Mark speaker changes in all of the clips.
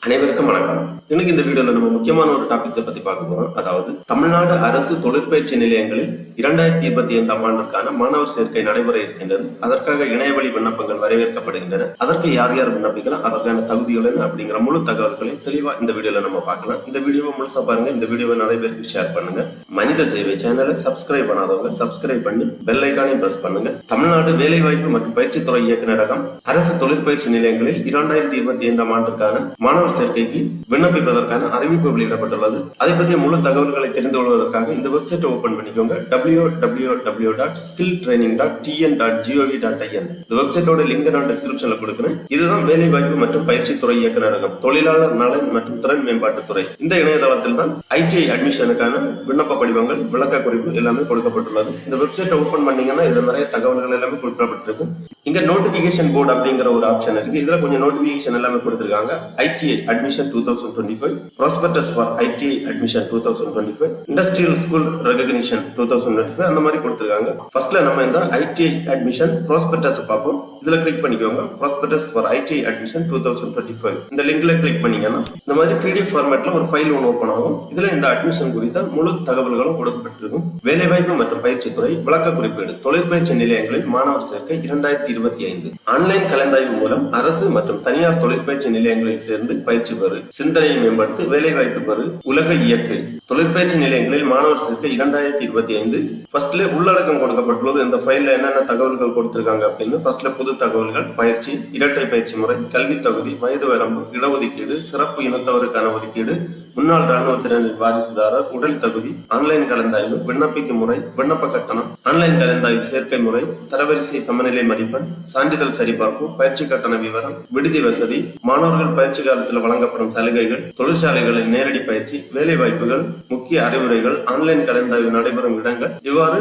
Speaker 1: அனைவருக்கும் வணக்கம். இன்னைக்கு இந்த வீடியோல நம்ம முக்கியமான ஒரு டாபிக்ஸை பத்தி பார்க்க போறோம். அதாவது தமிழ்நாடு அரசு தொழிற்பயிற்சி நிலையங்களில் 2025ஆம் ஆண்டிற்கான மாணவர் சேர்க்கை நடைபெற இருக்கின்றது. அதற்காக இணையவழி விண்ணப்பங்கள் வரவேற்கப்படுகின்றன. அதற்கு யார் யார் விண்ணப்பிக்கலாம், அதற்கான தகுதிகள் என்ன அப்படிங்கிற முழு தகவல்களை தெளிவா இந்த வீடியோல நம்ம பார்க்கலாம். இந்த வீடியோவை முழுசா பாருங்க. இந்த வீடியோவை நிறைய பேருக்கு ஷேர் பண்ணுங்க. மனித சேவை சேனலை சப்ஸ்கிரைப் பண்ணாதவங்க சப்ஸ்கிரைப் பண்ணி பெல் ஐகானை பிரஸ் பண்ணுங்க. தமிழ்நாடு வேலைவாய்ப்பு மற்றும் பயிற்சித்துறை இயக்குநரகம் அரசு தொழிற்பயிற்சி நிலையங்களில் 2025ஆம் ஆண்டிற்கான மாணவர் சேர்க்கைக்கு விண்ணப்பிப்பதற்கான அறிவிப்பு வெளியிடப்பட்டுள்ளது. அதை பற்றிய முழு தகவல்களை தெரிந்து கொள்வதற்காக இந்த வெப்சைட்டை ஓபன் பண்ணிக்கோங்க. www.skilltraining.tn.gov.in. இந்த வெப்சைட்டோட லிங்க் நான் டிஸ்கிரிப்ஷன்ல கொடுக்கிறேன். இதுதான் வேலைவாய்ப்பு மற்றும் பயிற்சித்துறை இயக்குநரகம், தொழிலாளர் நலன் மற்றும் திறன் மேம்பாட்டுத்துறை. இந்த இணையதளத்தில் தான் ITI அட்மிஷனுக்கான விண்ணப்ப படிவங்கள், விளக்க குறிப்பு எல்லாமே கொடுக்கப்பட்டுள்ளது. இந்த வெப்சைட்டை ஓபன் பண்ணீங்கன்னா இதுல நிறைய தகவல்கள் எல்லாமே குறிப்பிடப்பட்டிருக்கும். இங்க நோட்டிபிகேஷன் போர்டு அப்படிங்கிற ஒரு ஆப்ஷன் இருக்கு. இதுல கொஞ்சம் நோட்டிபிகேஷன் எல்லாமே கொடுத்திருக்காங்க. ITI admission 2025, prospectus for ITI admission 2025, industrial school recognition 2025 அந்த மாதிரி கொடுத்திருக்காங்க. ஃபர்ஸ்ட்ல நம்ம இந்த ITI admission prospectus பார்ப்போம். இதுல கிளிக் பண்ணிக்கோங்க. prospectus for ITI admission 2025 இந்த லிங்க்ல கிளிக் பண்ணீங்கன்னா இந்த மாதிரி PDF ஃபார்மேட்ல ஒரு ஃபைல் ஒன்று ஓபன் ஆகும். இதுல இந்த அட்மிஷன் குறித்த முழு தகவல்களும் கொடுக்கப்பட்டிருக்கும். வேலைவாய்ப்பு மற்றும் பயிற்சித்துறை விளக்க குறிப்பீடு, தொழிற்பயிற்சி நிலையங்களில் மாணவர் சேர்க்கை 2025. ஆன்லைன் கலந்தாய்வு மூலம் அரசு மற்றும் தனியார் தொழிற்பயிற்சி நிலையங்களில் சேர்ந்து பயிற்சி பெறு, சிந்தனையை மேம்படுத்து, வேலைவாய்ப்பு பெறு, உலக இயக்கு. தொழிற்பயிற்சி நிலையங்களில் மாணவர் சேர்க்கை 2025. ஃபர்ஸ்ட்ல உள்ளடக்கம் கொடுக்கப்பட்டுள்ளது. இந்த ஃபைல்ல என்னென்ன தகவல்கள் கொடுத்திருக்காங்க அப்படின்னு ஃபர்ஸ்ட்ல புது தகவல்கள், பயிற்சி, இரட்டை பயிற்சி முறை, கல்வி தகுதி, வயது வரம்பு, இடஒதுக்கீடு, சிறப்பு இனத்தவருக்கான ஒதுக்கீடு, முன்னாள் ராணுவத்தினரின் வாரிசுதாரர், உடல் தகுதி, ஆன்லைன் கலந்தாய்வு, விண்ணப்பிக்கும் முறை, விண்ணப்ப கட்டணம், ஆன்லைன் கலந்தாய்வு சேர்க்கை முறை, தரவரிசை சமநிலை மதிப்பெண், சான்றிதழ் சரிபார்ப்பு, பயிற்சி கட்டண விவரம், விடுதி வசதி, மாணவர்கள் பயிற்சி காலத்தில் வழங்கப்படும் சலுகைகள், தொழிற்சாலைகளின் நேரடி பயிற்சி, வேலை வாய்ப்புகள், முக்கிய அறிவுரைகள், ஆன்லைன் கலந்தாய்வு நடைபெறும் இடங்கள், இவ்வாறு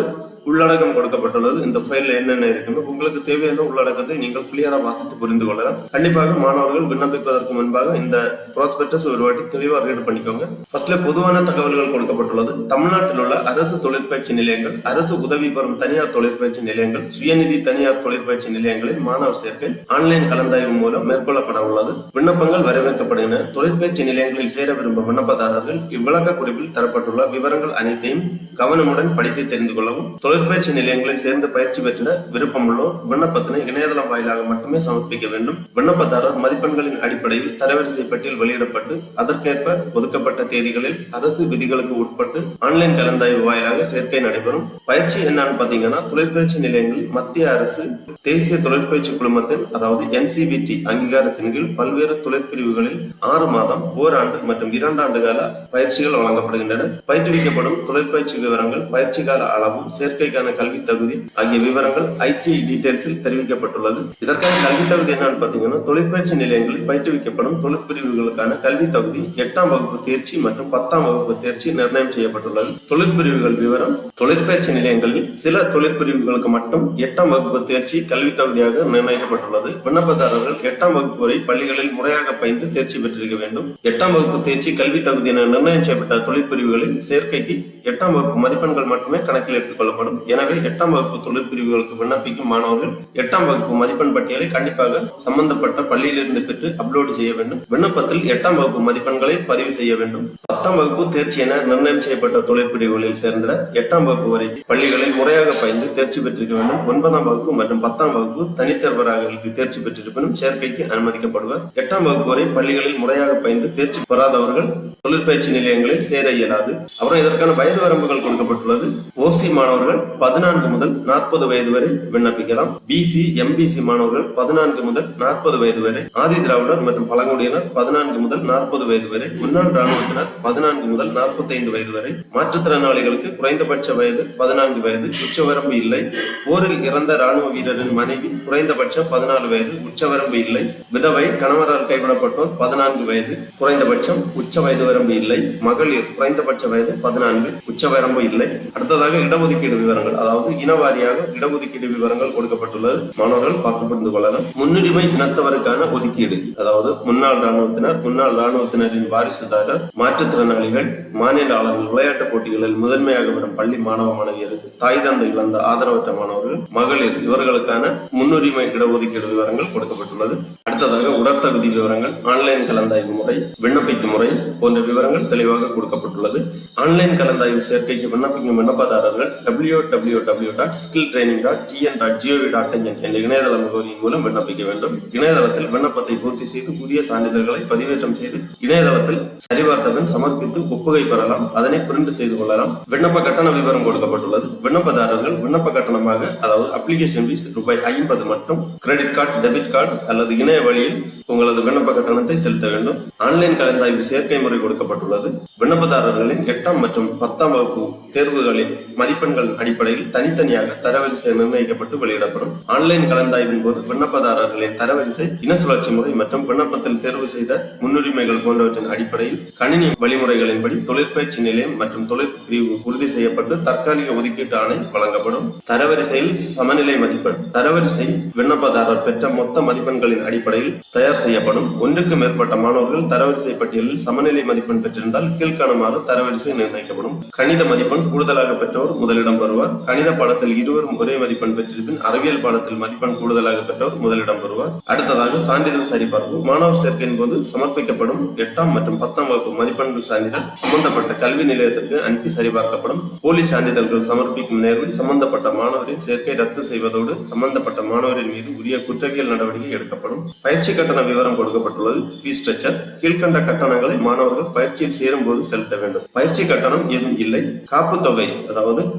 Speaker 1: உள்ளடக்கம் கொடுக்கப்பட்டுள்ளது. இந்த ஃபைல்ல என்னென்ன இருக்குன்னு உங்களுக்கு தேவையான உள்ளடக்கத்தை நீங்கள் கிளியரா வாசித்து புரிந்து கொள்ளலாம். கண்டிப்பாக மாணவர்கள் விண்ணப்பிப்பதற்கு முன்பாக இந்த ப்ராஸ்பெக்டஸ் ஒரு வாட்டி தெளிவா ரீட் பண்ணிக்கோங்க. ஃபர்ஸ்ட்ல பொதுவான தகவல்கள் கொடுக்கப்பட்டுள்ளது. தமிழ்நாட்டில் உள்ள அரசு தொழிற்பயிற்சி நிலையங்கள், அரசு உதவி பெறும் தனியார் தொழிற்பயிற்சி நிலையங்கள், சுயநிதி தனியார் தொழிற்பயிற்சி நிலையங்களில் மாணவர் சேர்க்கை ஆன்லைன் கலந்தாய்வு மூலம் மேற்கொள்ளப்பட உள்ளது. விண்ணப்பங்கள் வரவேற்கப்படுகின்றன. தொழிற்பயிற்சி நிலையங்களில் சேர விரும்பும் விண்ணப்பதாரர்கள் இவ்விளக்க குறிப்பில் தரப்பட்டுள்ள விவரங்கள் அனைத்தையும் கவனமுடன் படித்து தெரிந்து கொள்ளவும். தொழிற்பயிற்சி நிலையங்களில் சேர்ந்து பயிற்சி பெற்ற விருப்பமுள்ளோர் விண்ணப்பத்தினை இணையதளம் வாயிலாக மட்டுமே சமர்ப்பிக்க வேண்டும். விண்ணப்பதாரர் மதிப்பெண்களின் அடிப்படையில் தரவரிசை பட்டியல் வெளியிடப்பட்டு அதற்கேற்ப ஒதுக்கப்பட்ட தேதிகளில் அரசு விதிகளுக்கு உட்பட்டு ஆன்லைன் கலந்தாய்வு வாயிலாக சேர்க்கை நடைபெறும். பயிற்சி என்னன்னு பாத்தீங்கன்னா, தொழிற்பயிற்சி நிலையங்களில் மத்திய அரசு தேசிய தொழிற்பயிற்சி குழுமத்தின் அதாவது NCVT அங்கீகாரத்தின் கீழ் பல்வேறு தொழிற்பிரிவுகளில் 6 மாதம், ஓராண்டு மற்றும் 2 ஆண்டு கால பயிற்சிகள் வழங்கப்படுகின்றன. பயிற்றுவிக்கப்படும் தொழிற்பயிற்சி விவரங்கள், பயிற்சி கால அளவு, சேர்க்கைக்கான கல்வி தகுதி ஆகிய விவரங்கள் ITI டீடைல்ஸில் தெரிவிக்கப்பட்டுள்ளது. இதற்கான கல்வி தகுதி என்னன்னு பாத்தீங்கன்னா, தொழிற்பயிற்சி நிலையங்களில் பயிற்றுவிக்கப்படும் தொழிற்பிரிவுகளுக்கான கல்வி தகுதி 8ஆம் வகுப்பு தேர்ச்சி மற்றும் 10ஆம் வகுப்பு தேர்ச்சி நிர்ணயம் செய்யப்பட்டுள்ளது. தொழிற்பிரிவுகள் விவரம், தொழிற்பயிற்சி நிலையங்களில் சில தொழிற்பிரிவுகளுக்கு மட்டும் 8ஆம் வகுப்பு தேர்ச்சி கல்வி தகுதியாக நிர்ணயிக்கப்பட்டுள்ளது. விண்ணப்பதாரர்கள் 8ஆம் வகுப்பு வரை பள்ளிகளில் முறையாக பயின்று தேர்ச்சி பெற்றிருக்க வேண்டும். 8ஆம் வகுப்பு தேர்ச்சி கல்வி தகுதி என நிர்ணயம் செய்யப்பட்ட தொழிற்பிரிவுகளில் சேர்க்கைக்கு 8ஆம் வகுப்பு மதிப்பெண்கள் மட்டுமே கணக்கில் எடுத்துக்கொள்ளப்படும். எனவே 8ஆம் வகுப்பு தொழிற்பிரிவுகளுக்கு விண்ணப்பிக்கும் மாணவர்கள் 8ஆம் வகுப்பு மதிப்பெண் பட்டியலை கண்டிப்பாக சம்பந்தப்பட்ட பள்ளியிலிருந்து பெற்று அப்லோடு செய்ய வேண்டும். விண்ணப்பத்தில் 8ஆம் வகுப்பு மதிப்பெண்களை பதிவு செய்ய வேண்டும். 10ஆம் வகுப்பு தேர்ச்சி என நிர்ணயம் செய்யப்பட்ட தொழிற்பிரிவுகளில் சேர்ந்த 8ஆம் வகுப்பு வரை பள்ளிகளில் முறையாக பயின்று தேர்ச்சி பெற்றிருக்க வேண்டும். 9ஆம் வகுப்பு மற்றும் 10ஆம் வகுப்பு தனித்தேர்வராக எழுதி தேர்ச்சி பெற்றிருப்பினும் சேர்க்கைக்கு அனுமதிக்கப்படுவர். 8ஆம் வகுப்பு வரை பள்ளிகளில் முறையாக பயின்று தேர்ச்சி பெறாதவர்கள் தொழிற்பயிற்சி நிலையங்களில் சேர இயலாது. அப்புறம் இதற்கான வயது வரம்புகள் கொடுக்கப்பட்டுள்ளது. OC மாணவர்கள் 14 முதல் 40 வயது வரை விண்ணப்பிக்கலாம். BC, MBC மாணவர்கள் 14 முதல் 40 வயது வரை, ஆதி திராவிடர் மற்றும் பழங்குடியினர் 14 முதல் 40 வயது வரை, முன்னாள் ராணுவத்தினர் 14 முதல் 45 வயது வரை, மாற்றுத்திறனாளிகளுக்கு குறைந்தபட்ச வயது 14 வயது, உச்சவரம்பு இல்லை. போரில் இறந்த ராணுவ வீரரின் மனைவி குறைந்தபட்சம் 14 வயது, உச்சவரம்பு இல்லை. விதவை, கணவரால் கைவிடப்பட்டோர் 14 வயது, குறைந்தபட்சம், உச்ச வயது வரம்பு இல்லை. மகளிர் குறைந்தபட்ச வயது 14, உச்ச வரம்பு இல்லை. அடுத்ததாக இடஒதுக்கீடு விவரம். விவரங்கள், அதாவது இனவாரியாக இடஒதுக்கீடு விவரங்கள் கொடுக்கப்பட்டுள்ளது. மாணவர்கள் பார்த்து புரிந்து கொள்ளலாம். முன்னுரிமை இனத்தவருக்கான ஒதுக்கீடு, அதாவது முன்னாள் ராணுவத்தினர், முன்னாள் ராணுவத்தினரின் வாரிசுதாரர், மாற்றுத்திறனாளிகள், மாநில அளவில் விளையாட்டுப் போட்டிகளில் முதன்மையாக வரும் பள்ளி மாணவ மாணவியருக்கு, தாய் தந்தை இழந்த ஆதரவற்ற மாணவர்கள், மகளிர் இவர்களுக்கான முன்னுரிமை இடஒதுக்கீடு விவரங்கள் கொடுக்கப்பட்டுள்ளது. அடுத்ததாக உடற்தகுதி விவரங்கள், ஆன்லைன் கலந்தாய்வு முறை, விண்ணப்பிக்கும் முறை போன்ற விவரங்கள் தெளிவாக கொடுக்கப்பட்டுள்ளது. ஆன்லைன் கலந்தாய்வு சேர்க்கைக்கு விண்ணப்பிக்கும் விண்ணப்பதாரர்கள் www.skilltraining.tn.gov.in என்ற இணையதள முகவரியின் மூலம் விண்ணப்பிக்க வேண்டும். இணையதளத்தில் விண்ணப்பத்தை பூர்த்தி செய்து உரிய சான்றிதழ்களை பதிவேற்றம் செய்து இணையதளத்தில் சரிபார்த்தபின் சமர்ப்பித்து ஒப்புகை பெறலாம். அதனை பிரிண்ட் செய்து கொள்ளலாம். விண்ணப்ப கட்டண விவரம் கொடுக்கப்பட்டுள்ளது. விண்ணப்பதாரர்கள் விண்ணப்ப கட்டணமாக, அதாவது அப்ளிகேஷன் ஃபீஸ் ₹50 மட்டும் கிரெடிட் கார்டு, டெபிட் கார்டு அல்லது இணைய வழியில் உங்களது விண்ணப்ப கட்டணத்தை செலுத்த வேண்டும். ஆன்லைன் கலந்தாய்வு சேர்க்கை முறை கொடுக்கப்பட்டுள்ளது. விண்ணப்பதாரர்களின் 8ஆம் மற்றும் 10ஆம் வகுப்பு தேர்வுகளின் மதிப்பெண்கள் அடிப்படையில் தனித்தனியாக தரவரிசை நிர்ணயிக்கப்பட்டு வெளியிடப்படும். ஆன்லைன் கலந்தாய்வின் போது விண்ணப்பதாரர்களின் தரவரிசை, இன சுழற்சி முறை மற்றும் விண்ணப்பத்தில் தேர்வு செய்த முன்னுரிமைகள் போன்றவற்றின் அடிப்படையில் கணினி வழிமுறைகளின்படி தொழிற்பயிற்சி நிலையம் மற்றும் தொழிற்பிரிவு உறுதி செய்யப்பட்டு தற்காலிக ஒதுக்கீட்டு ஆணை வழங்கப்படும். தரவரிசையில் சமநிலை மதிப்பெண், தரவரிசை விண்ணப்பதாரர் பெற்ற மொத்த மதிப்பெண்களின் அடிப்படையில் தயார் செய்யப்படும். ஒன்றுக்கு மேற்பட்ட மாணவர்கள் தரவரிசை பட்டியலில் சமநிலை மதிப்பெண் பெற்றிருந்தால் கீழ்காணுமாறு தரவரிசை நிர்ணயிக்கப்படும். கணித மதிப்பெண் கூடுதலாக பெற்றோர் முதலிடம் பெறுவார். கணித பாடத்தில் இருவரும் ஒரே மதிப்பெண் பெற்றிருப்பின் அறிவியல் பாடத்தில் மதிப்பெண் கூடுதலாக பெற்றோர் முதலிடம் பெறுவார். அடுத்ததாக சான்றிதழ் சரிபார்ப்பு. மாணவர் சேர்க்கையின் போது சமர்ப்பிக்கப்படும் 8ஆம் மற்றும் 10ஆம் வகுப்பு மதிப்பெண்கள் சான்றிதழ் சம்பந்தப்பட்ட கல்வி நிலையத்திற்கு அனுப்பி சரிபார்க்கப்படும். போலி சான்றிதழ்கள் சமர்ப்பிக்கும் நேர்வில் சம்பந்தப்பட்ட மாணவரின் சேர்க்கை ரத்து செய்வதோடு சம்பந்தப்பட்ட மாணவரின் மீது உரிய குற்றவியல் நடவடிக்கை எடுக்கப்படும். பயிற்சி கட்டண விவரம் கொடுக்கப்பட்டுள்ளது. Fees structure. கீழ்கண்ட கட்டணங்களை மாணவர்கள் பயிற்சியில் சேரும் போது செலுத்த வேண்டும். பயிற்சி கட்டணம் ஏதும் இல்லை. காப்பு தொகை, அதாவது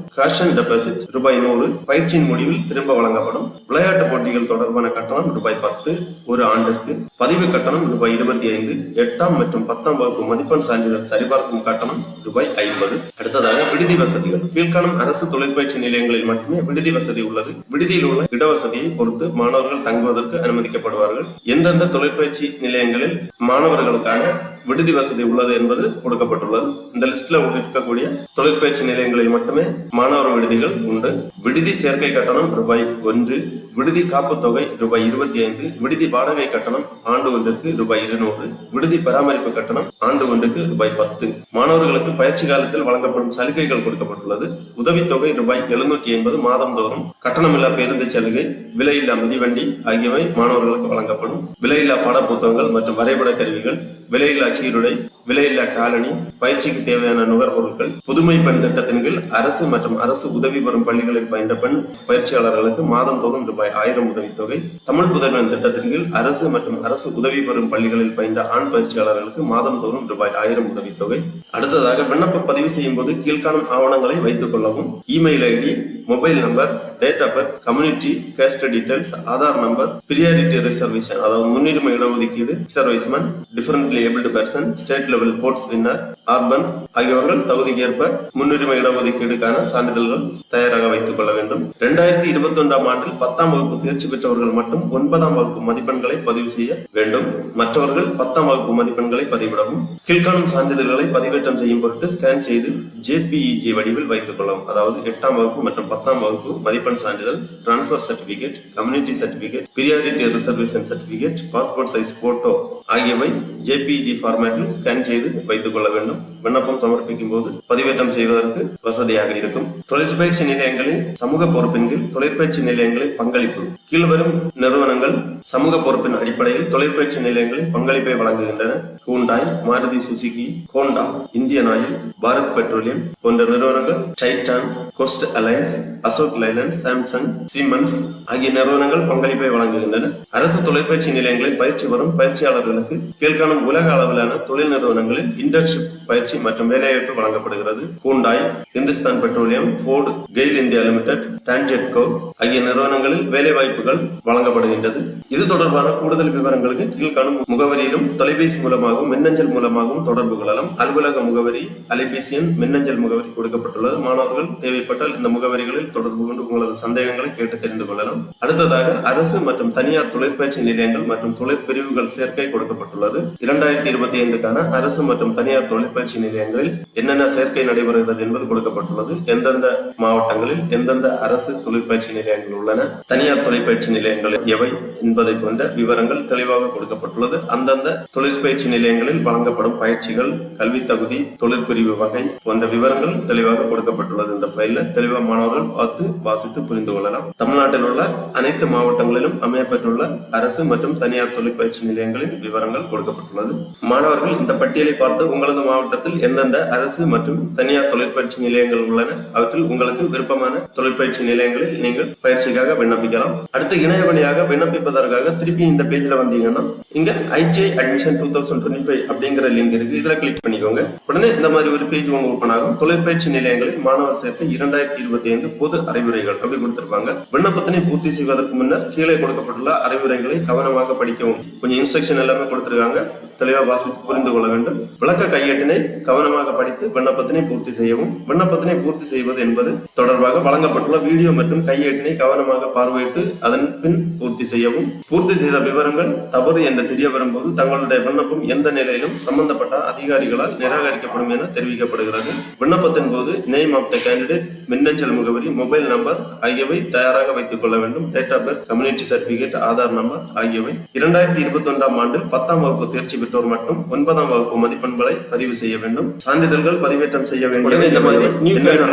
Speaker 1: காஷன் டெபாசிட் ₹100 பயிற்சியின் முடிவில் திரும்ப வழங்கப்படும். விளையாட்டு போட்டிகள் தொடர்பான கட்டணம் ₹10 ஒரு ஆண்டிற்கு. பதிவு கட்டணம் ₹25. 8ஆம் மற்றும் 10ஆம் வகுப்பு மதிப்பெண் சான்றிதழ் சரிபார்க்கும் கட்டணம் ₹50. அடுத்ததாக விடுதி வசதிகள். கீழ்காணும் அரசு தொழிற்பயிற்சி நிலையங்களில் மட்டுமே விடுதி வசதி உள்ளது. விடுதியில் உள்ள இடவசதியை பொறுத்து மாணவர்கள் தங்குவதற்கு அனுமதிக்கப்படுவார்கள். எந்தெந்த தொழிற்பயிற்சி நிலையங்களில் மாணவர்களுக்கான விடுதி வசதி உள்ளது என்பது கொடுக்கப்பட்டுள்ளது. இந்த லிஸ்ட்ல இருக்கக்கூடிய தொழிற்பயிற்சி நிலையங்களில் மட்டுமே மாணவர் விடுதிகள் உண்டு. விடுதி சேர்க்கை கட்டணம் ₹1, விடுதி காப்பு தொகை ₹25, விடுதி வாடகை கட்டணம் ஆண்டு ஒன்றிற்கு ₹200, விடுதி பராமரிப்பு கட்டணம் ஆண்டு ஒன்றுக்கு ₹10. மாணவர்களுக்கு பயிற்சி காலத்தில் வழங்கப்படும் சலுகைகள் கொடுக்கப்பட்டுள்ளது. உதவித்தொகை ₹750 மாதந்தோறும். கட்டணமில்லா பேருந்து சலுகை, விலையில்லா மிதிவண்டி ஆகியவை மாணவர்களுக்கு வழங்கப்படும். விலையில்லா பாட புத்தகங்கள் மற்றும் வரைபட கருவிகள், விலையில்லா சீருடை, விலையில்லா காலணி, பயிற்சிக்கு தேவையான நுகர்பொருட்கள். புதுமை பெண் திட்டத்தின் கீழ் அரசு மற்றும் அரசு உதவி பெறும் பள்ளிகளில் பயின்ற பெண் பயிற்சியாளர்களுக்கு மாதந்தோறும் ₹1000 உதவித்தொகை. தமிழ் புதல்வன் திட்டத்தின் கீழ் அரசு மற்றும் அரசு உதவி பெறும் பள்ளிகளில் பயின்ற ஆண் பயிற்சியாளர்களுக்கு மாதந்தோறும் ₹1000 உதவித்தொகை. அடுத்ததாக விண்ணப்ப பதிவு செய்யும் போது கீழ்காணும் ஆவணங்களை வைத்துக் கொள்ளவும். Email ID, mobile number, date of birth, community caste details, Aadhaar number, priority reservation, அதாவது முன்னுரிமை இடஒதுக்கீடு, ரிசர்வேஸ்மென்ட், differently abled person, state level sports winner, urban ஆகியவர்கள் தகுதிக்கேற்ப முன்னுரிமை இடஒதுக்கீடுக்கான சான்றிதழ்கள் தயாராக வைத்துக் கொள்ள வேண்டும். 2021ஆம் ஆண்டில் 10ஆம் வகுப்பு தேர்ச்சி பெற்றவர்கள் மட்டும் 9ஆம் வகுப்பு மதிப்பெண்களை பதிவு செய்ய வேண்டும். மற்றவர்கள் 10ஆம் வகுப்பு மதிப்பெண்களை பதிவிடவும். கீழ்காணும் சான்றிதழ்களை பதிவேற்றம் செய்யும் பொருட்டு ஸ்கேன் செய்து JPEG வடிவில் வைத்துக் கொள்ளவும். அதாவது 8ஆம் வகுப்பு மற்றும் 10ஆம் வகுப்பு மதிப்பெண் சான்றிதழ், transfer certificate, community certificate, priority reservation certificate, passport size photo ஆகியவை JPEG ஃபார்மேட்டில் ஸ்கேன் செய்து வைத்துக் கொள்ள வேண்டும். விண்ணப்பம் சமர்ப்பிக்கும் போது பதிவேற்றம் செய்வதற்கு வசதியாக இருக்கும். தொழிற்பயிற்சி நிலையங்களின் சமூக பொறுப்பின் கீழ் தொழிற்பயிற்சி நிலையங்களின் பங்களிப்பு. கீழ்வரும் நிறுவனங்கள் சமூக பொறுப்பின் அடிப்படையில் தொழிற்பயிற்சி நிலையங்களின் பங்களிப்பை வழங்குகின்றன. Hyundai, Maruti Suzuki, Honda, Indian Oil, Bharat Petroleum போன்ற நிறுவனங்கள், டைட்டான், கோஸ்ட் அலையன்ஸ், அசோக் லைலண்ட், சாம்சங், சீமென்ஸ் ஆகிய நிறுவனங்கள் பங்களிப்பை வழங்குகின்றன. அரசு தொழிற்பயிற்சி நிலையங்களில் பயிற்சி வரும் பயிற்சியாளர்களுக்கு கீழ்காணும் உலக அளவிலான தொழில் நிறுவனங்களில் இன்டர்ன்ஷிப் பயிற்சி மற்றும் வேலைவாய்ப்பு வழங்கப்படுகிறது. Hyundai, Hindustan Petroleum, Ford, GAIL India Limited, TANGEDCO ஆகிய நிறுவனங்களில் வேலைவாய்ப்புகள் வழங்கப்படுகின்றது. இது தொடர்பான கூடுதல் விவரங்களுக்கு கீழ்காணும் முகவரியிலும் தொலைபேசி மூலமாகவும் மின்னஞ்சல் மூலமாகவும் தொடர்பு கொள்ளலாம். அலுவலக முகவரி, அலைபேசி எண், மின்னஞ்சல் முகவரி கொடுக்கப்பட்டுள்ளது. மாணவர்கள் தேவைப்பட்டால் இந்த முகவரிகளில் தொடர்பு கொண்டு உங்களது சந்தேகங்களை கேட்டு தெரிந்து கொள்ளலாம். அடுத்ததாக அரசு மற்றும் தனியார் தொழில் தொழிற்பயிற்சி நிலையங்கள் மற்றும் தொழிற்பிரிவுகள் சேர்க்கை கொடுக்கப்பட்டுள்ளது. 2025க்கான அரசு மற்றும் தனியார் தொழிற்பயிற்சி நிலையங்களில் என்னென்ன சேர்க்கை நடைபெறுகிறது என்பது கொடுக்கப்பட்டுள்ளது. எந்தெந்த மாவட்டங்களில் எந்தெந்த அரசு தொழிற்பயிற்சி நிலையங்கள் உள்ளன, தனியார் தொழிற்பயிற்சி நிலையங்கள் எவை என்பதை போன்ற விவரங்கள் தெளிவாக கொடுக்கப்பட்டுள்ளது. அந்தந்த தொழிற்பயிற்சி நிலையங்களில் வழங்கப்படும் பயிற்சிகள், கல்வி தகுதி, தொழிற்பிரிவு வகை போன்ற விவரங்கள் தெளிவாக கொடுக்கப்பட்டுள்ளது. இந்த ஃபைல்ல தெளிவாக மாணவர்கள் பார்த்து வாசித்து புரிந்து கொள்ளலாம். தமிழ்நாட்டில் உள்ள அனைத்து மாவட்டங்களிலும் அமையப்பெற்றுள்ள அரசு மற்றும் தனியார் தொழிற்பயிற்சி நிலையங்களின் விவரங்கள் கொடுக்கப்பட்டுள்ளது. மாணவர்கள் இந்த பட்டியலை பார்த்து உங்களது மாவட்டத்தில் எந்தெந்த அரசு மற்றும் தனியார் தொழிற்பயிற்சி நிலையங்கள் உள்ளன, அவற்றில் உங்களுக்கு விருப்பமான தொழிற்பயிற்சி நிலையங்களில் நீங்கள் பயிற்சிக்காக விண்ணப்பிக்கலாம். அடுத்து இணைய வழியாக விண்ணப்பிப்பதற்காக திருப்பி இந்த பேஜ்ல வந்தீங்கன்னா இங்க ITI அட்மிஷன் 2025 அப்படிங்கிற லிங்க் இருக்கு. இதுல கிளிக் பண்ணிக்கோங்க. உடனே இந்த மாதிரி ஒரு பேஜ் ஒன்று ஓபன் ஆகும். தொழிற்பயிற்சி நிலையங்களில் மாணவர் சேர்க்கை 2025 பொது அறிவுரைகள் அப்படி கொடுத்திருப்பாங்க. விண்ணப்பத்தினை பூர்த்தி செய்வதற்கு முன்னர் கீழே கொடுக்கப்பட்டுள்ள அறிவுரைகளை கவனமாக படிக்கவும். கொஞ்சம் இன்ஸ்ட்ரக்ஷன் எல்லாமே கொடுத்திருக்காங்க. தெளிவாக வாசித்து புரிந்து கொள்ள வேண்டும். விளக்க கையேட்டினை கவனமாக படித்து விண்ணப்பத்தினை பூர்த்தி செய்யவும். விண்ணப்பத்தினை பூர்த்தி செய்வது என்பது தொடர்பாக வழங்கப்பட்டுள்ள வீடியோ மற்றும் கையேட்டினை கவனமாக பார்வையிட்டு அதன் பின் பூர்த்தி செய்யவும். பூர்த்தி செய்த விவரங்கள் தவறு என்று தெரிய வரும்போது தங்களுடைய விண்ணப்பம் எந்த நிலையிலும் சம்பந்தப்பட்ட அதிகாரிகளால் நிராகரிக்கப்படும் என தெரிவிக்கப்படுகிறது. விண்ணப்பத்தின் போது நேம் ஆஃப் த கேண்டிடேட், மின்னஞ்சல் முகவரி, மொபைல் நம்பர் ஆகியவை தயாராக வைத்துக் கொள்ள வேண்டும். Date of birth, community certificate, Aadhaar number ஆகியவை. 2021ஆம் ஆண்டில் 10ஆம் வகுப்பு தேர்ச்சி பெற்றோர் மற்றும் 9ஆம் வகுப்பு மதிப்பெண்களை பதிவு செய்ய வேண்டும். சான்றிதழ்கள் பதிவேற்றம் செய்ய வேண்டும். இந்த மாதிரி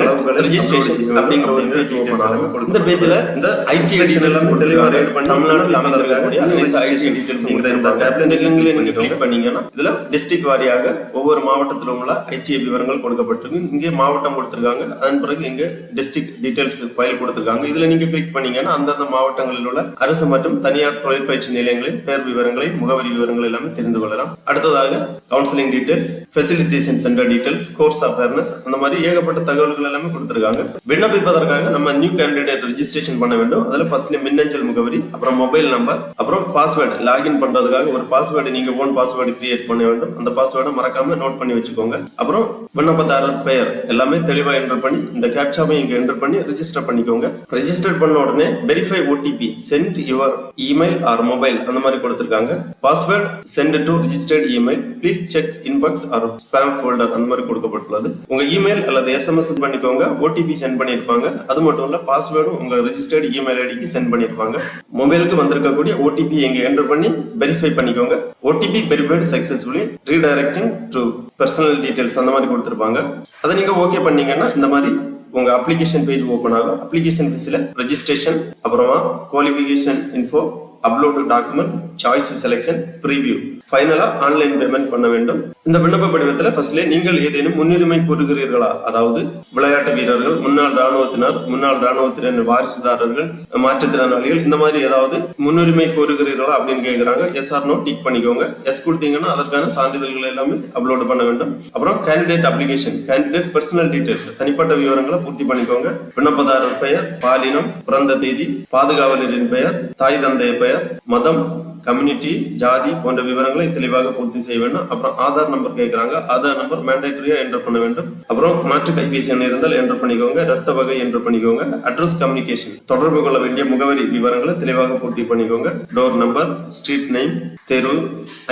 Speaker 1: அளவுகளை ரெஜிஸ்ட்ரேஷன் அப்படிங்கிற ஒரு இந்த பேஜ்ல இந்த ஐடி செக்ஷன் எல்லாம் தெளிவா ரீட் பண்ணி தமிழ்நாட்டில் அமைந்திருக்கக்கூடிய அனைத்து ஐடி டீடைல்ஸ்ங்கிற இந்த டேப்ல நீங்க கிளிக் பண்ணீங்கன்னா இதுல டிஸ்ட்ரிக்ட் வாரியாக ஒவ்வொரு மாவட்டத்தில் உள்ள ஐடி விவரங்கள் கொடுக்கப்பட்டிருக்கு. இங்கே மாவட்டம் கொடுத்திருக்காங்க. அதன் பிறகு இங்க டிஸ்ட்ரிக்ட் டீடைல்ஸ் ஃபைல் கொடுத்திருக்காங்க. இதுல நீங்க கிளிக் பண்ணீங்கன்னா அந்தந்த மாவட்டங்களில் உள்ள அரசு மற்றும் தனியார் தொழிற்பயிற்சி நிலையங்களின் பெயர் விவரங்களை, முகவரி விவரங்கள் எல்லாமே தெரிந்து கொள்ளலாம். அடுத்ததாக counselling details, facilitation centre details, course awareness, அந்த மாதிரி ஏகப்பட்ட தகவல்கள் எல்லாமே கொடுத்திருக்காங்க. விண்ணப்பிப்பதற்காக நம்ம நியூ கேண்டிடேட் ரெஜிஸ்ட்ரேஷன் பண்ண வேண்டும். அதுல ஃபர்ஸ்ட்ல மின்னஞ்சல் முகவரி, அப்புறம் மொபைல் நம்பர், அப்புறம் பாஸ்வேர்டு. லாகின் பண்றதுக்காக ஒரு பாஸ்வேர்டு நீங்க ஓன் பாஸ்வேர்டு கிரியேட் பண்ண வேண்டும். அந்த பாஸ்வேர்டை மறக்காம நோட் பண்ணி வச்சுக்கோங்க. அப்புறம் விண்ணப்பதாரர் பெயர் எல்லாமே தெளிவா என்டர் பண்ணி இந்த கேப்சாவை இங்க என்டர் பண்ணி ரெஜிஸ்டர் பண்ணிக்கோங்க. ரெஜிஸ்டர் பண்ண உடனே verify OTP sent your email or mobile அந்த மாதிரி கொடுத்திருக்காங்க. Password sent to registered email, please check inbox or spam folder அந்த மாதிரி கொடுக்கப்பட்டுள்ளது. உங்க இமெயில் அல்லது SMS பண்ணிக்கோங்க. OTP சென்ட் பண்ணிருப்பாங்க. அது மட்டும் இல்ல பாஸ்வேர்டும் உங்க ரெஜிஸ்டர்ட் இமெயில் ஐடிக்கு சென்ட் பண்ணிருப்பாங்க. மொபைலுக்கு வந்திருக்கக்கூடிய OTP இங்க என்டர் பண்ணி வெரிஃபை பண்ணிக்கோங்க. OTP verified successfully, redirecting to personal details அந்த மாதிரி கொடுத்திருப்பாங்க. அதை நீங்க ஓகே பண்ணீங்கன்னா இந்த மாதிரி உங்க அப்ளிகேஷன் பேஜ் ஓபன் ஆகும். அப்ளிகேஷன் பேஜ்ல ரெஜிஸ்ட்ரேஷன், அப்புறமா qualification info, upload document, choice selection, preview, ஃபைனலா ஆன்லைன் பேமெண்ட் பண்ண வேண்டும். இந்த விண்ணப்ப படிவத்துல ஃபர்ஸ்ட்ல நீங்கள் ஏதேனும் முன்னுரிமை கோருகிறீர்களா, அதாவது விளையாட்டு வீரர்கள், முன்னாள் ராணுவத்தினர், முன்னாள் ராணுவத்தினர் வாரிசுதாரர்கள், மாற்றுத்திறனாளிகள், இந்த மாதிரி ஏதாவது முன்னுரிமை கோருகிறீர்களா அப்படின்னு கேட்கிறாங்க. எஸ் ஆர் நோ டிக் பண்ணிக்கோங்க. எஸ் கொடுத்தீங்கன்னா அதற்கான சான்றிதழ்கள் எல்லாமே அப்லோட் பண்ண வேண்டும். அப்புறம் candidate application, candidate personal details, தனிப்பட்ட விவரங்களை பூர்த்தி பண்ணிக்கோங்க. விண்ணப்பதாரர் பெயர், பாலினம், பிறந்த தேதி, பாதுகாவலரின் பெயர், தாய் தந்தைய பெயர், மதம், கம்யூனிட்டி, ஜாதி போன்ற விவரங்களை தெளிவாக பூர்த்தி செய்ய வேண்டும். அப்புறம் ஆதார் நம்பர் கேட்கிறாங்க. ஆதார் நம்பர் மேண்டேட்டரியா என்டர் பண்ண வேண்டும். அப்புறம் மாற்று கைபேசி எண் இருந்தால் என்டர் பண்ணிக்கோங்க. ரத்த வகை என்டர் பண்ணிக்கோங்க. அட்ரஸ் கம்யூனிகேஷன், தொடர்பு கொள்ள வேண்டிய முகவரி விவரங்களை தெளிவாக பூர்த்தி பண்ணிக்கோங்க. டோர் நம்பர், ஸ்ட்ரீட் நேம், தெரு,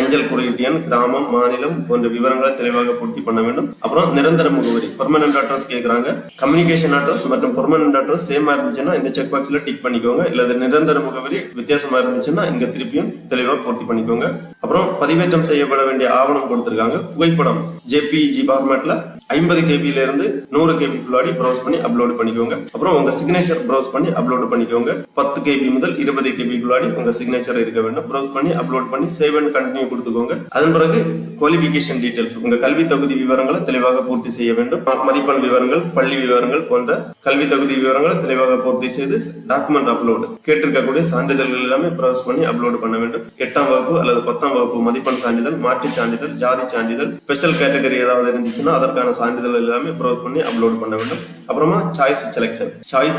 Speaker 1: அஞ்சல் குறியீட்டு எண், கிராமம், மாநிலம் போன்ற விவரங்களை தெளிவாக பூர்த்தி பண்ண வேண்டும். அப்புறம் நிரந்தர முகவரி, பெர்மனன்ட் அட்ரஸ் கேட்கிறாங்க. கம்யூனிகேஷன் அட்ரஸ் மற்றும் பெர்மனன்ட் அட்ரஸ் சேமா இருந்துச்சுன்னா இந்த செக் பாக்ஸ்ல டிக் பண்ணிக்கோங்க. இல்ல நிரந்தர முகவரி வித்தியாசமா இருந்துச்சுன்னா இங்க திருப்பியும் தெளிவா பூர்த்தி பண்ணிக்கோங்க. அப்புறம் பதிவேற்றம் செய்யப்பட வேண்டிய ஆவணம் கொடுத்திருக்காங்க. புகைப்படம் JPEG ஃபார்மேட்ல 50 KB இருந்து 100 KB குள்ளாடி ப்ரௌஸ் பண்ணி அப்லோட் பண்ணிக்கோங்க. அப்புறம் உங்க சிக்னேச்சர் ப்ரௌஸ் பண்ணி அப்லோட் பண்ணிக்கோங்க. 10 KB முதல் 20 KB குள்ளாடி உங்க சிக்னேச்சர் இருக்க வேண்டும். ப்ரௌஸ் பண்ணி அப்லோட் பண்ணி சேவ் அண்ட் கண்டினியூ கொடுத்துக்கோங்க. அதன் பிறகு குவாலிஃபிகேஷன் டீடைல்ஸ், உங்க கல்வி தகுதி விவரங்களை தெளிவாக பூர்த்தி செய்ய வேண்டும். மதிப்பெண் விவரங்கள், பள்ளி விவரங்கள் போன்ற கல்வி தகுதி விவரங்களை தெளிவாக பூர்த்தி செய்து டாக்குமெண்ட் அப்லோடு, கேட்டிருக்கக்கூடிய சான்றிதழ்கள் எல்லாமே ப்ரௌஸ் பண்ணி அப்லோட் பண்ண வேண்டும். 8ஆம் வகுப்பு அல்லது 10ஆம் வகுப்பு மதிப்பெண் சான்றிதழ், மாற்றுச் சான்றிதழ், ஜாதி சான்றிதழ், ஸ்பெஷல் கேட்டகரி ஏதாவது இருந்துச்சுன்னா அதற்கான சான்றிதழ் எல்லாமே ப்ரௌஸ் பண்ணி அப்லோட் பண்ண வேண்டும். அப்புறமா சாய்ஸ்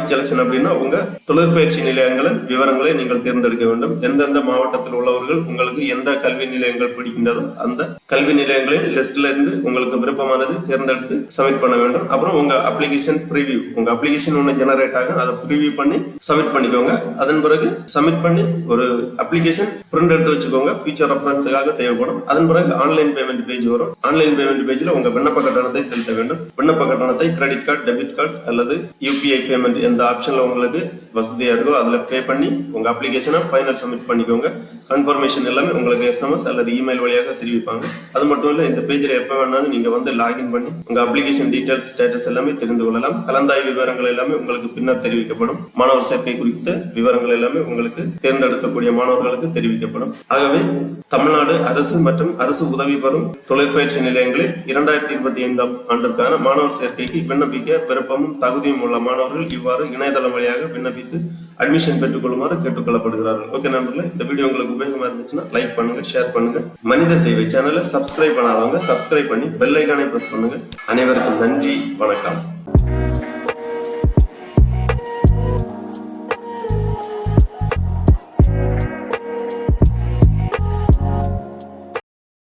Speaker 1: செலெக்ஷன் அப்படின்னா உங்க தொழிற்பயிற்சி நிலையங்களின் விவரங்களை நீங்கள் தேர்ந்தெடுக்க வேண்டும். எந்தெந்த மாவட்டத்தில் உள்ளவர்கள் உங்களுக்கு எந்த கல்வி நிலையங்கள் பிடிக்கின்றதோ அந்த கல்வி நிலையங்களின் லிஸ்ட்ல இருந்து உங்களுக்கு விருப்பமானது தேர்ந்தெடுத்து சப்மிட் பண்ண வேண்டும். அப்புறம் உங்க அப்ளிகேஷன் ப்ரிவியூ, உங்க அப்ளிகேஷன் ஒன்று ஜெனரேட் ஆகும், அதை ப்ரிவியூ பண்ணி சப்மிட் பண்ணிக்கோங்க. அதன் பிறகு சப்மிட் பண்ணி ஒரு அப்ளிகேஷன் பிரிண்ட் எடுத்து வச்சுக்கோங்க, ஃபியூச்சர் ரெஃபரன்ஸுக்காக தேவைப்படும். அதன் பிறகு ஆன்லைன் பேமெண்ட் பேஜ் வரும். ஆன்லைன் பேமெண்ட் பேஜ்ல உங்க விண்ணப்ப கட்டணத்தை செலுத்த வேண்டும். விண்ணப்ப கட்டணத்தை கிரெடிட் கார்டு, டெபிட் கார்டு அல்லது யூபிஐ பேமெண்ட் எந்த ஆப்ஷன்ல உங்களுக்கு வசதியா இருக்கோ அதுல பே பண்ணி உங்க அப்ளிகேஷனை ஃபைனல் சப்மிட் பண்ணிக்கோங்க. கன்ஃபர்மேஷன் எல்லாமே உங்களுக்கு SMS அல்லது இமெயில் வழியாக தெரிவிப்பாங்க. அது மட்டும் இல்ல, இந்த பேஜ்ல எப்ப வேணாலும் நீங்க வந்து லாகின் பண்ணி உங்க அப்ளிகேஷன் டீடைல்ஸ், ஸ்டேட்டஸ் எல்லாமே தெரிந்து கொள்ளலாம். கலந்தாய்வு விவரங்கள் எல்லாமே உங்களுக்கு பின்னர் தெரிவிக்கப்படும். மாணவர் சேர்க்கை குறித்த விவரங்கள் எல்லாமே உங்களுக்கு தேர்ந்தெடுக்கக்கூடிய மாணவர்களுக்கு தெரிவிக்கப்படும். ஆகவே தமிழ்நாடு அரசு மற்றும் அரசு உதவி பெறும் தொழிற்பயிற்சி நிலையங்களில் 2025 ஆண்டிற்கான மாணவர் சேர்க்கைக்கு விண்ணப்பிக்க விருப்பமும் தகுதியும் உள்ள மாணவர்கள் இவ்வாறு இணையதளம் வழியாக விண்ணப்பித்து அட்மிஷன் பெற்றுக் கொள்ளுமாறு கேட்டுக்கொள்ளப்படுகிறார்கள். ஓகே நண்பர்களே, இந்த வீடியோ உங்களுக்கு உபயோகமா இருந்துச்சுன்னா லைக் பண்ணுங்க, ஷேர் பண்ணுங்க. மனித சேவை சேனலை சப்ஸ்கிரைப் பண்ணாதவங்க சப்ஸ்கிரைப் பண்ணி பெல் ஐகானை பிரஸ் பண்ணுங்க. அனைவருக்கும் நன்றி, வணக்கம்.